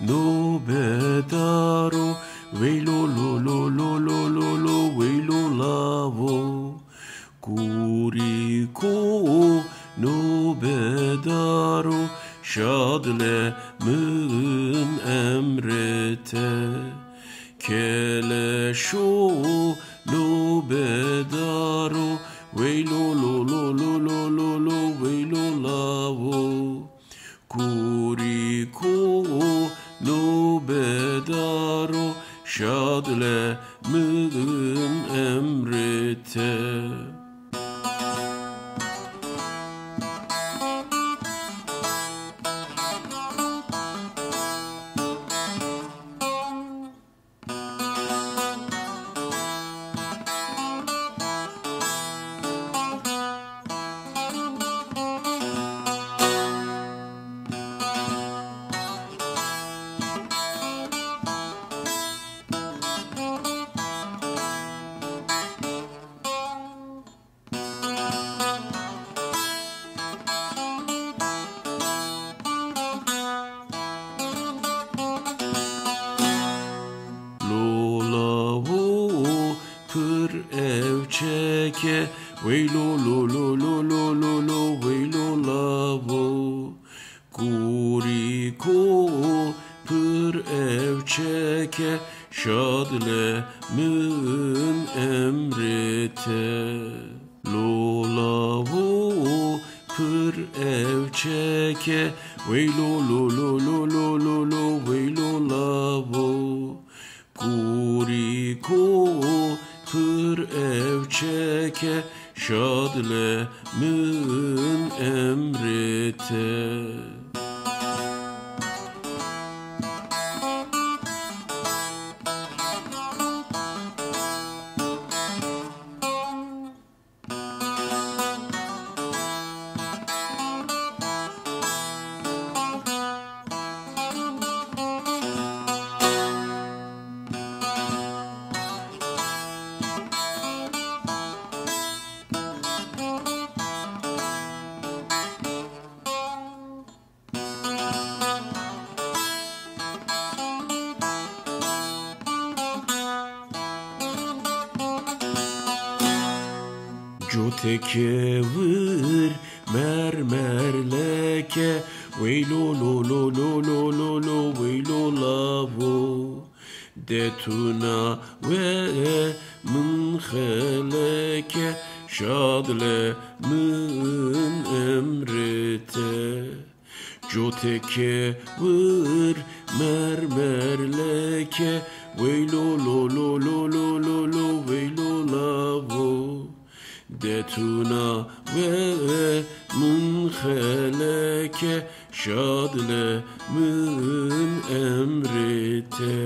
nobedaro, velo lo lo lo lo lo lo velo lavo, kuriko nobedaro, şadle mün emrete, keleşo nobedaro, velo lo lo lo lo lo lo velo lavo, kuriko nobedaro, şadle mün emrete. Pır evçeke, velo lo lo lo lo lo lo velo lavo, kuriko pır evçeke, şadle mün emrete, lo lavo pır evçeke, velo lo lo lo lo lo lo velo lavo, kuriko pır evçeke, şadle mün emrete. Joteke vır mermerleke, velo lo lo lo lo lo lo velo lavo, detuna ve mınheleke, şadle mın emrete. Joteke vır mermerleke, velo lo lo lo lo lo lo velo lavo, detuna ve mınheleke, şadle mın emrete.